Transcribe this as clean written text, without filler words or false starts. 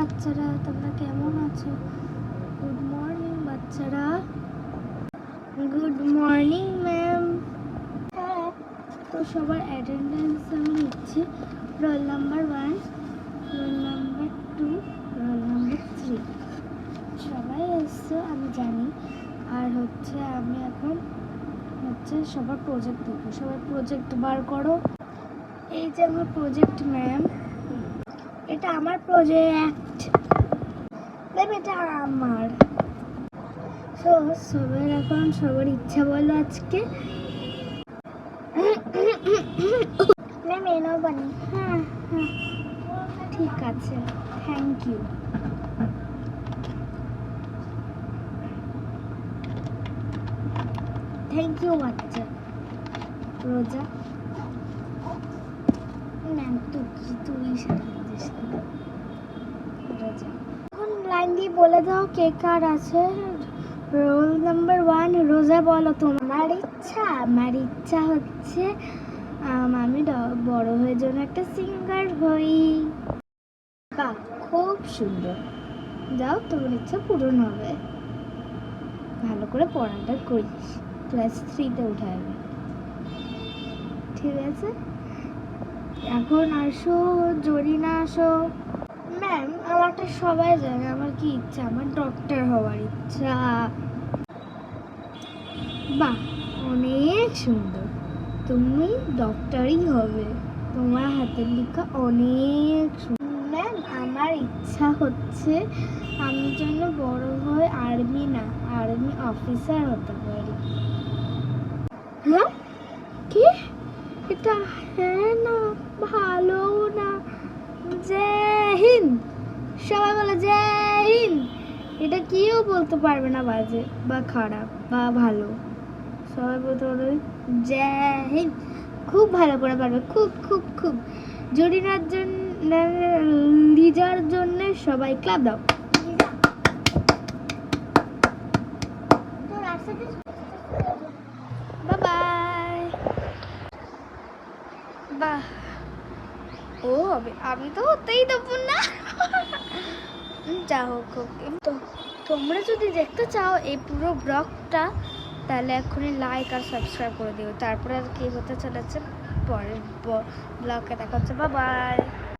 বাচ্চারা, তোমরা কেমন আছো? গুড মর্নিং বাচ্চারা। Good morning ma'am. হ্যাঁ, তো সবার অ্যাটেন্ডেন্স আমি নিচ্ছি। Roll number 1, roll number 2, roll number 3 সবাই এসছো আমি জানি। আর আমি এখন সবার প্রজেক্ট দেবো। সবাই প্রজেক্ট বার করো। এই যে আমার প্রজেক্ট ম্যাম, এটা আমার প্রজেক্ট ম্যাম, এটা আমার। তো সবার এখন সবার ইচ্ছা বলো আজকে। ম্যাম এনাও বানি। হ্যাঁ হ্যাঁ ঠিক আছে, থ্যাংক ইউ। থ্যাংক ইউ বাচ্চা। রোজা ম্যাম তুই রোজা এখন লাইন দিয়ে বলে দাও কে কার আছে। রোল নাম্বার 1 রোজা বলো। তোমার ইচ্ছা? আমার ইচ্ছা হচ্ছে আমি বড় হয়ে যেন একটা সিঙ্গার হই। বাহ, খুব সুন্দর। যাও, তোমার ইচ্ছা পূরণ হবে। ভালো করে পড়াটা করিস, ক্লাস 3-তে উঠে যাবে। ঠিক আছে, এখন আসো জরিনা, আসো। ম্যাম আমারটা সবাই জানে আমার কি ইচ্ছা। আমার ডক্টর হওয়ার ইচ্ছা। বাহ, অনেক সুন্দর। তুমি ডক্টরই হবে। তোমার হাতের লেখা অনেক সুন্দর। ম্যাম আমার ইচ্ছা হচ্ছে আমি যেন বড় হয়ে আর্মি অফিসার হতে পারি। হ্যাঁ কি এটা? হ্যাঁ না, ভালো না। জয় হিন্দ। সবাই বলে জয় হিন্দ। এটা কেউ বলতে পারবে না বাজে বা খারাপ বা ভালো। সবাই বলতে পারবে জয় হিন্দ। খুব ভালো করে পারবে, খুব খুব খুব। জরিনার জন্য, লিজার জন্য সবাই ক্লাব দাও। বাই। বাহ, ও হবে, আমি তো হতেই দেবো না। যা হোক, তো তোমরা যদি দেখতে চাও এই পুরো ব্লগটা, তাহলে এখনই লাইক আর সাবস্ক্রাইব করে দিও। তারপরে আর কি হতে চলেছে পরের ব্লগে দেখা হচ্ছে। Bye bye.